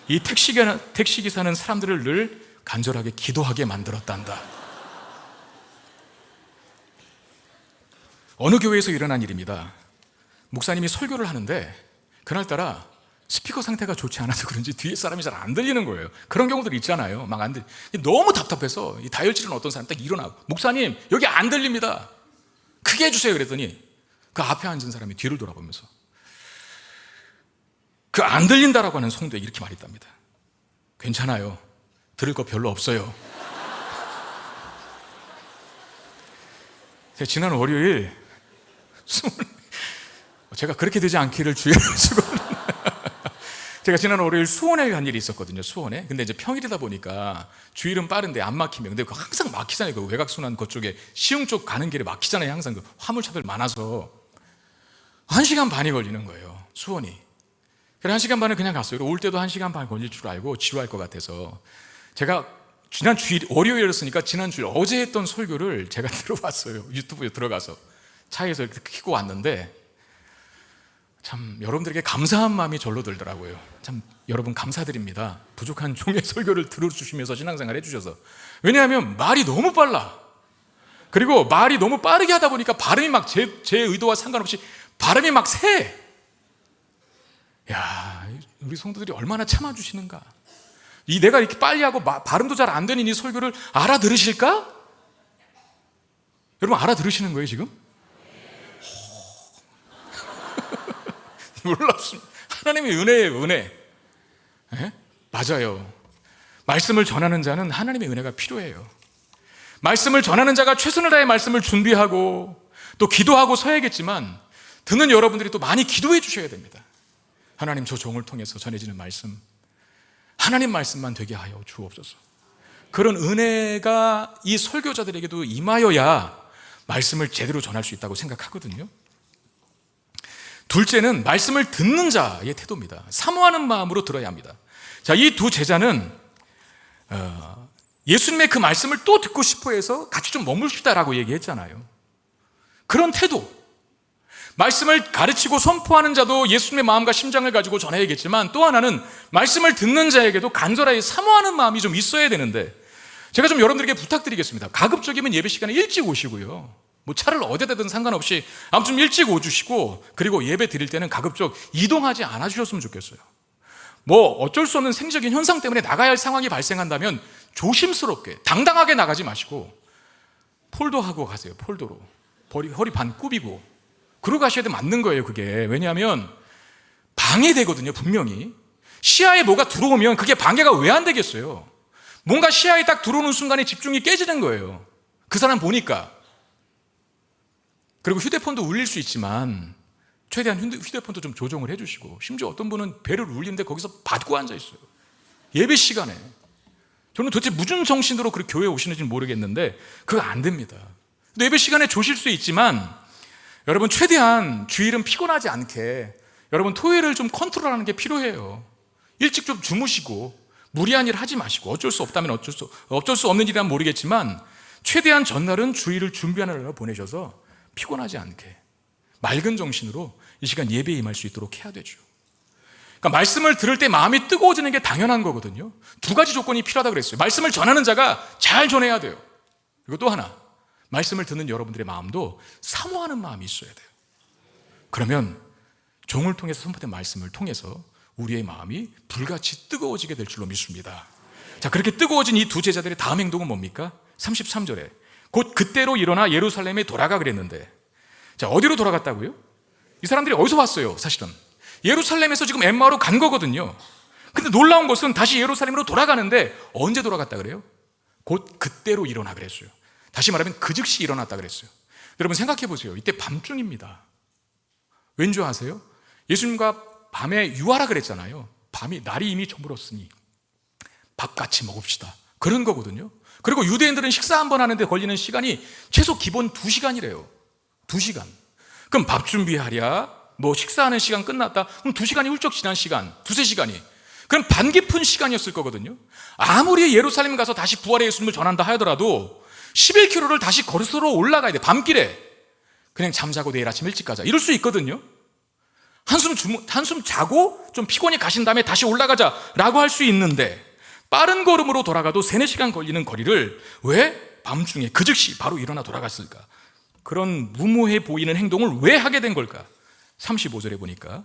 이 택시기사는 사람들을 늘 간절하게 기도하게 만들었단다. 어느 교회에서 일어난 일입니다. 목사님이 설교를 하는데 그날따라 스피커 상태가 좋지 않아서 그런지 뒤에 사람이 잘 안 들리는 거예요. 그런 경우들 있잖아요. 막 안 들리. 너무 답답해서 이 다혈질은 어떤 사람 딱 일어나고, 목사님 여기 안 들립니다. 크게 해주세요. 그랬더니 그 앞에 앉은 사람이 뒤를 돌아보면서 그 안 들린다라고 하는 성도에 이렇게 말했답니다. 괜찮아요. 들을 거 별로 없어요. 지난 월요일 제가 그렇게 되지 않기를 주의해가지고 제가 지난 월요일 수원에 간 일이 있었거든요. 수원에. 근데 이제 평일이다 보니까 주일은 빠른데 안 막히면, 근데 항상 막히잖아요. 그 외곽순환 그쪽에 시흥 쪽 가는 길에 막히잖아요. 항상 그 화물차들 많아서 1시간 반이 걸리는 거예요. 수원이. 그래 1시간 반을 그냥 갔어요. 올 때도 1시간 반 걸릴 줄 알고 지루할 것 같아서 제가 지난 주일 월요일이었으니까 지난 주일 어제 했던 설교를 제가 들어봤어요. 유튜브에 들어가서 차에서 이렇게 켜고 왔는데 참 여러분들에게 감사한 마음이 절로 들더라고요. 참 여러분 감사드립니다. 부족한 종의 설교를 들어주시면서 신앙생활 해주셔서. 왜냐하면 말이 너무 빨라. 그리고 말이 너무 빠르게 하다 보니까 발음이 막 제 의도와 상관없이 발음이 막 새. 야, 우리 성도들이 얼마나 참아주시는가. 이 내가 이렇게 빨리 하고 발음도 잘 안 되는 이 설교를 알아들으실까? 여러분 알아들으시는 거예요 지금? 놀랍습니다. 하나님의 은혜예요, 은혜. 네? 맞아요. 말씀을 전하는 자는 하나님의 은혜가 필요해요. 말씀을 전하는 자가 최선을 다해 말씀을 준비하고 또 기도하고 서야겠지만 듣는 여러분들이 또 많이 기도해 주셔야 됩니다. 하나님, 저 종을 통해서 전해지는 말씀, 하나님 말씀만 되게 하여 주옵소서. 그런 은혜가 이 설교자들에게도 임하여야 말씀을 제대로 전할 수 있다고 생각하거든요. 둘째는 말씀을 듣는 자의 태도입니다. 사모하는 마음으로 들어야 합니다. 자, 이 두 제자는 예수님의 그 말씀을 또 듣고 싶어 해서 같이 좀 머물시다라고 얘기했잖아요. 그런 태도, 말씀을 가르치고 선포하는 자도 예수님의 마음과 심장을 가지고 전해야겠지만 또 하나는 말씀을 듣는 자에게도 간절하게 사모하는 마음이 좀 있어야 되는데, 제가 좀 여러분들에게 부탁드리겠습니다. 가급적이면 예배 시간에 일찍 오시고요, 뭐 차를 어디다 대든 상관없이 아무튼 좀 일찍 오주시고, 그리고 예배 드릴 때는 가급적 이동하지 않아 주셨으면 좋겠어요. 뭐 어쩔 수 없는 생적인 현상 때문에 나가야 할 상황이 발생한다면 조심스럽게 당당하게 나가지 마시고 폴더하고 가세요. 폴더로 허리 반 꾸비고 그러고 가셔야 돼. 맞는 거예요. 그게 왜냐하면 방해되거든요. 분명히 시야에 뭐가 들어오면 그게 방해가 왜 안 되겠어요? 뭔가 시야에 딱 들어오는 순간에 집중이 깨지는 거예요. 그 사람 보니까. 그리고 휴대폰도 울릴 수 있지만 최대한 휴대폰도 좀 조정을 해주시고, 심지어 어떤 분은 배를 울리는데 거기서 받고 앉아있어요. 예배 시간에. 저는 도대체 무슨 정신으로 그렇게 교회에 오시는지는 모르겠는데 그거 안 됩니다. 예배 시간에 조실 수 있지만 여러분 최대한 주일은 피곤하지 않게 여러분 토요일을 좀 컨트롤하는 게 필요해요. 일찍 좀 주무시고 무리한 일 하지 마시고, 어쩔 수 없다면 어쩔 수 없는 일이라면 모르겠지만 최대한 전날은 주일을 준비하느라 보내셔서 피곤하지 않게 맑은 정신으로 이 시간 예배에 임할 수 있도록 해야 되죠. 그러니까 말씀을 들을 때 마음이 뜨거워지는 게 당연한 거거든요. 두 가지 조건이 필요하다고 그랬어요. 말씀을 전하는 자가 잘 전해야 돼요. 그리고 또 하나, 말씀을 듣는 여러분들의 마음도 사모하는 마음이 있어야 돼요. 그러면 종을 통해서 선포된 말씀을 통해서 우리의 마음이 불같이 뜨거워지게 될 줄로 믿습니다. 자, 그렇게 뜨거워진 이 두 제자들의 다음 행동은 뭡니까? 33절에 곧 그때로 일어나 예루살렘에 돌아가 그랬는데, 자, 어디로 돌아갔다고요? 이 사람들이 어디서 왔어요? 사실은 예루살렘에서 지금 엠마오로 간 거거든요. 근데 놀라운 것은 다시 예루살렘으로 돌아가는데 언제 돌아갔다 그래요? 곧 그때로 일어나 그랬어요. 다시 말하면 그 즉시 일어났다 그랬어요. 여러분 생각해 보세요. 이때 밤중입니다. 왠지 아세요? 예수님과 밤에 유하라 그랬잖아요. 날이 이미 저물었으니 밥 같이 먹읍시다, 그런 거거든요. 그리고 유대인들은 식사 한번 하는데 걸리는 시간이 최소 기본 2시간이래요 2시간. 그럼 밥 준비하랴, 뭐 식사하는 시간 끝났다, 그럼 2시간이 훌쩍 지난 시간, 2-3시간이, 그럼 반 깊은 시간이었을 거거든요. 아무리 예루살렘 가서 다시 부활의 예수님을 전한다 하더라도 11km를 다시 걸어서 올라가야 돼. 밤길에 그냥 잠자고 내일 아침 일찍 가자 이럴 수 있거든요. 한숨 자고 좀 피곤히 가신 다음에 다시 올라가자라고 할 수 있는데, 빠른 걸음으로 돌아가도 3-4시간 걸리는 거리를 왜 밤중에 그 즉시 바로 일어나 돌아갔을까? 그런 무모해 보이는 행동을 왜 하게 된 걸까? 35절에 보니까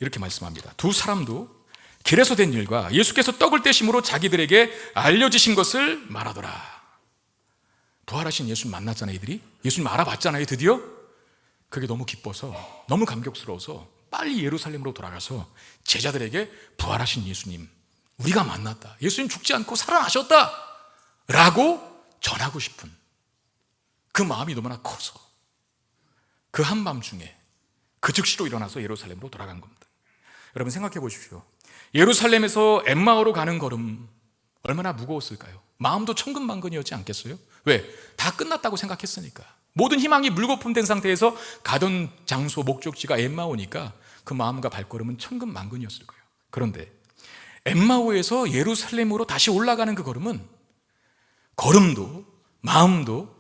이렇게 말씀합니다. 두 사람도 길에서 된 일과 예수께서 떡을 떼심으로 자기들에게 알려지신 것을 말하더라. 부활하신 예수님 만났잖아요. 이들이 예수님 알아봤잖아요. 드디어. 그게 너무 기뻐서, 너무 감격스러워서 빨리 예루살렘으로 돌아가서 제자들에게 부활하신 예수님 우리가 만났다, 예수님 죽지 않고 살아나셨다 라고 전하고 싶은 그 마음이 너무나 커서 그 한밤중에 그 즉시로 일어나서 예루살렘으로 돌아간 겁니다. 여러분 생각해 보십시오. 예루살렘에서 엠마오로 가는 걸음 얼마나 무거웠을까요? 마음도 천근만근이었지 않겠어요? 왜? 다 끝났다고 생각했으니까. 모든 희망이 물거품된 상태에서 가던 장소 목적지가 엠마오니까 그 마음과 발걸음은 천근만근이었을 거예요. 그런데 엠마오에서 예루살렘으로 다시 올라가는 그 걸음도 마음도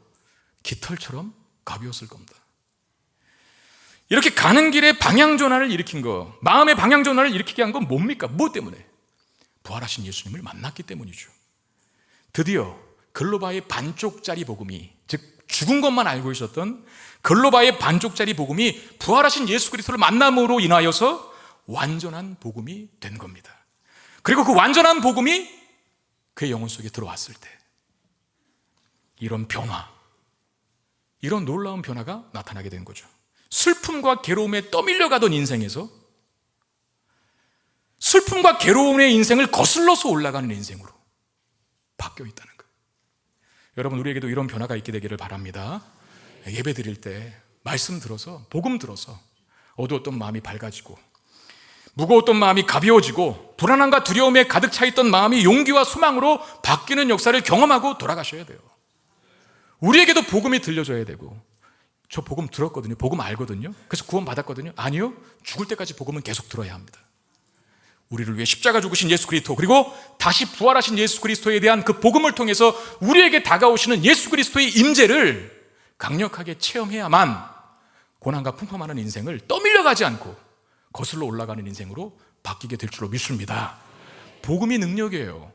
깃털처럼 가벼웠을 겁니다. 이렇게 가는 길에 방향전환을 일으킨 거, 마음의 방향전환을 일으키게 한 건 뭡니까? 무엇 때문에? 부활하신 예수님을 만났기 때문이죠. 드디어 글로바의 반쪽짜리 복음이, 즉 죽은 것만 알고 있었던 글로바의 반쪽짜리 복음이 부활하신 예수 그리스도를 만남으로 인하여서 완전한 복음이 된 겁니다. 그리고 그 완전한 복음이 그의 영혼 속에 들어왔을 때 이런 변화, 이런 놀라운 변화가 나타나게 된 거죠. 슬픔과 괴로움에 떠밀려 가던 인생에서 슬픔과 괴로움의 인생을 거슬러서 올라가는 인생으로 바뀌어 있다는 거예요. 여러분 우리에게도 이런 변화가 있게 되기를 바랍니다. 예배 드릴 때 말씀 들어서, 복음 들어서 어두웠던 마음이 밝아지고 무거웠던 마음이 가벼워지고 불안함과 두려움에 가득 차 있던 마음이 용기와 소망으로 바뀌는 역사를 경험하고 돌아가셔야 돼요. 우리에게도 복음이 들려줘야 되고, 저 복음 들었거든요, 복음 알거든요, 그래서 구원 받았거든요. 아니요, 죽을 때까지 복음은 계속 들어야 합니다. 우리를 위해 십자가 죽으신 예수 그리스도, 그리고 다시 부활하신 예수 그리스도에 대한 그 복음을 통해서 우리에게 다가오시는 예수 그리스도의 임재를 강력하게 체험해야만 고난과 풍파많은 인생을 떠밀려가지 않고 거슬러 올라가는 인생으로 바뀌게 될 줄로 믿습니다. 복음이 능력이에요.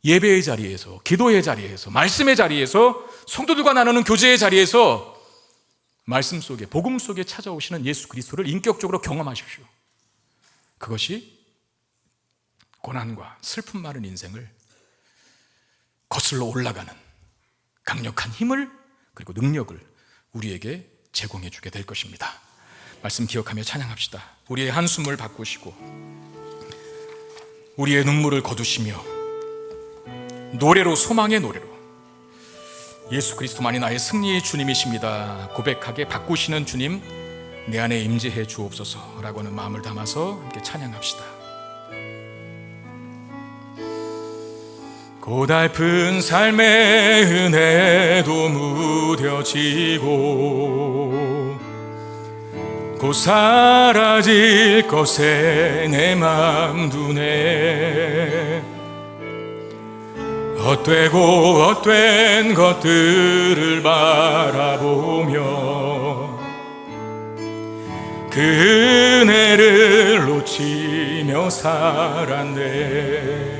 예배의 자리에서, 기도의 자리에서, 말씀의 자리에서, 성도들과 나누는 교제의 자리에서 말씀 속에, 복음 속에 찾아오시는 예수 그리스도를 인격적으로 경험하십시오. 그것이 고난과 슬픔 많은 인생을 거슬러 올라가는 강력한 힘을 그리고 능력을 우리에게 제공해 주게 될 것입니다. 말씀 기억하며 찬양합시다. 우리의 한숨을 바꾸시고 우리의 눈물을 거두시며 노래로, 소망의 노래로 예수 그리스도만이 나의 승리의 주님이십니다 고백하게 바꾸시는 주님 내 안에 임재해 주옵소서라고 하는 마음을 담아서 함께 찬양합시다. 고달픈 삶의 은혜도 무뎌지고 곧 사라질 것에 내 맘 두네 헛되고 헛된 것들을 바라보며 그 은혜를 놓치며 살았네.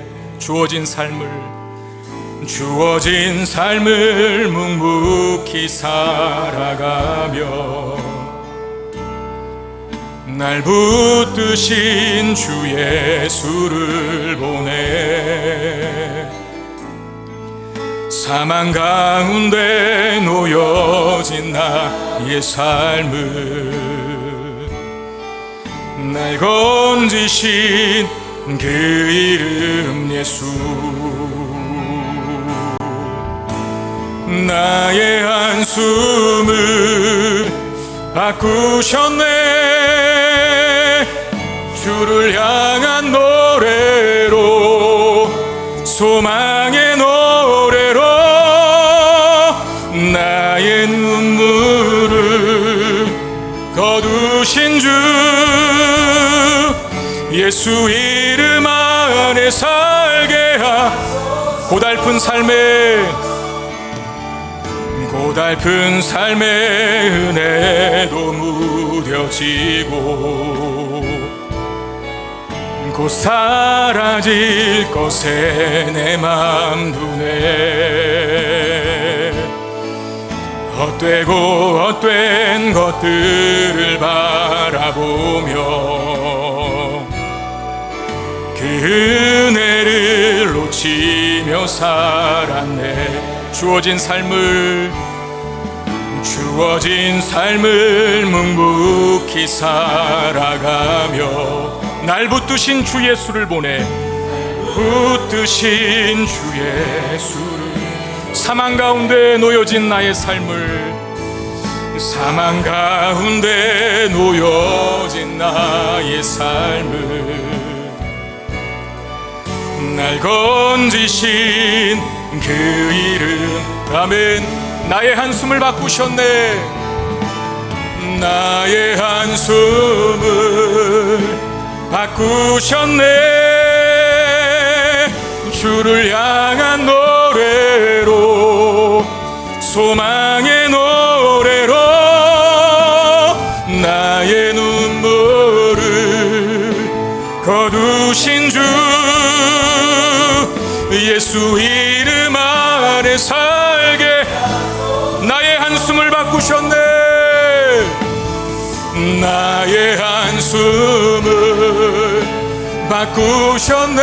주어진 삶을 묵묵히 살아가며 날 붙드신 주 예수를 보내 사망 가운데 놓여진 나의 삶을 날 건지신 그 이름 예수 나의 한숨을 바꾸셨네. 주를 향한 노래로 소망의 노래로 나의 눈물을 거두신 주 예수 이름 안에 살게 고달픈 삶의 은혜도 무뎌지고 곧 사라질 것에 내 맘 두네 헛되고 헛된 것들을 바라보며 그 은혜를 놓치며 살았네. 주어진 삶을 묵묵히 살아가며 날 붙드신 주 예수를 보내 붙드신 주 예수를 사망 가운데 놓여진 나의 삶을 사망 가운데 놓여진 나의 삶을 날 건지신 그 이름 아멘. 나의 한숨을 바꾸셨네. 나의 한숨을 바꾸셨네. 주를 향한 노래로 소망의 노래로 나의 눈물을 거두신 주 예수 이름 안에 살게 나의 한숨을 바꾸셨네. 나의 한숨을 바꾸셨네.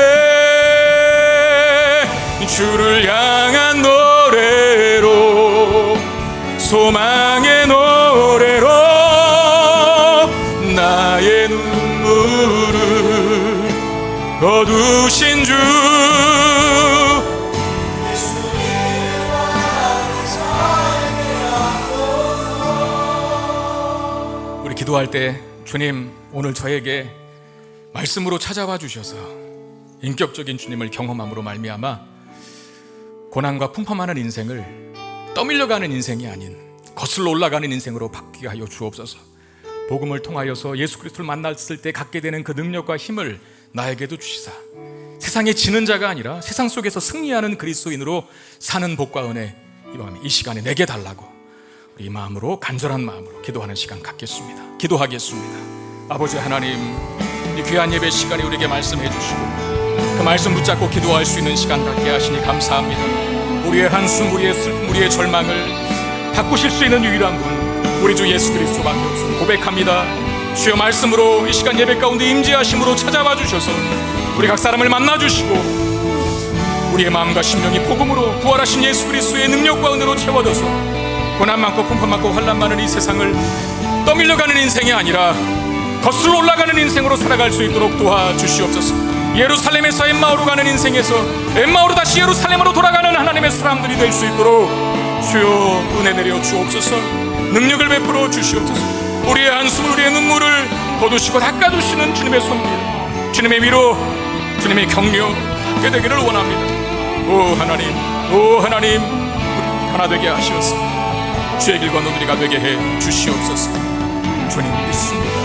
주를 향한 노래로 소망의 노래로 나의 눈물을 거두신 주 기도할 때 주님 오늘 저에게 말씀으로 찾아와 주셔서 인격적인 주님을 경험함으로 말미암아 고난과 풍파많은 인생을 떠밀려가는 인생이 아닌 거슬러 올라가는 인생으로 바뀌게 하여 주옵소서. 복음을 통하여서 예수 그리스도를 만났을 때 갖게 되는 그 능력과 힘을 나에게도 주시사 세상에 지는 자가 아니라 세상 속에서 승리하는 그리스도인으로 사는 복과 은혜 이 시간에 내게 달라고 이 마음으로 간절한 마음으로 기도하는 시간 갖겠습니다. 기도하겠습니다. 아버지 하나님, 이 귀한 예배 시간에 우리에게 말씀해 주시고 그 말씀 붙잡고 기도할 수 있는 시간 갖게 하시니 감사합니다. 우리의 한숨, 우리의 슬픔, 우리의 절망을 바꾸실 수 있는 유일한 분 우리 주 예수 그리스도밖에 없습니다. 고백합니다. 주여 말씀으로 이 시간 예배 가운데 임재하심으로 찾아와 주셔서 우리 각 사람을 만나 주시고 우리의 마음과 심령이 복음으로 부활하신 예수 그리스도의 능력과 은혜로 채워져서 고난 많고 풍파 많고 환난 많은 이 세상을 떠밀려가는 인생이 아니라 거슬러 올라가는 인생으로 살아갈 수 있도록 도와주시옵소서. 예루살렘에서 엠마오로 가는 인생에서 엠마오로 다시 예루살렘으로 돌아가는 하나님의 사람들이 될 수 있도록 주여 은혜 내려 주옵소서. 능력을 베풀어 주시옵소서. 우리의 한숨을 우리의 눈물을 거두시고 닦아주시는 주님의 손길, 주님의 위로, 주님의 격려 받게 되기를 원합니다. 오 하나님, 오 하나님, 우리 하나 되게 하시옵소서. 주의 길 걷는 우리가 되게 해 주시옵소서. 주님 믿습니다.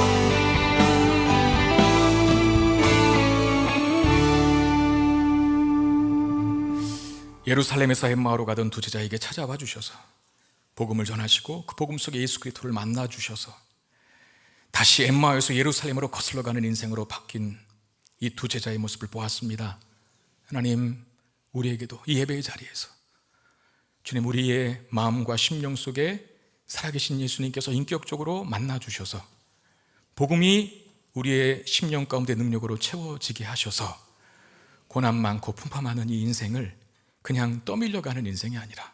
예루살렘에서 엠마오로 가던 두 제자에게 찾아와 주셔서 복음을 전하시고 그 복음 속에 예수 그리스도를 만나 주셔서 다시 엠마오에서 예루살렘으로 거슬러 가는 인생으로 바뀐 이 두 제자의 모습을 보았습니다. 하나님, 우리에게도 이 예배의 자리에서 주님, 우리의 마음과 심령 속에 살아계신 예수님께서 인격적으로 만나 주셔서 복음이 우리의 심령 가운데 능력으로 채워지게 하셔서 고난 많고 풍파 많은 이 인생을 그냥 떠밀려가는 인생이 아니라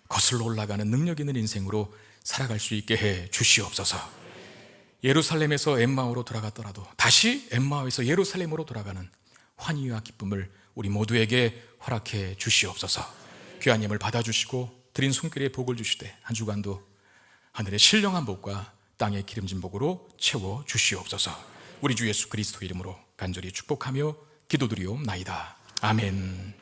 거슬러 올라가는 능력 있는 인생으로 살아갈 수 있게 해 주시옵소서. 예루살렘에서 엠마오로 돌아갔더라도 다시 엠마오에서 예루살렘으로 돌아가는 환희와 기쁨을 우리 모두에게 허락해 주시옵소서. 귀한 예물 받아주시고 드린 손길에 복을 주시되 한 주간도 하늘의 신령한 복과 땅의 기름진 복으로 채워 주시옵소서. 우리 주 예수 그리스도 이름으로 간절히 축복하며 기도드리옵나이다. 아멘.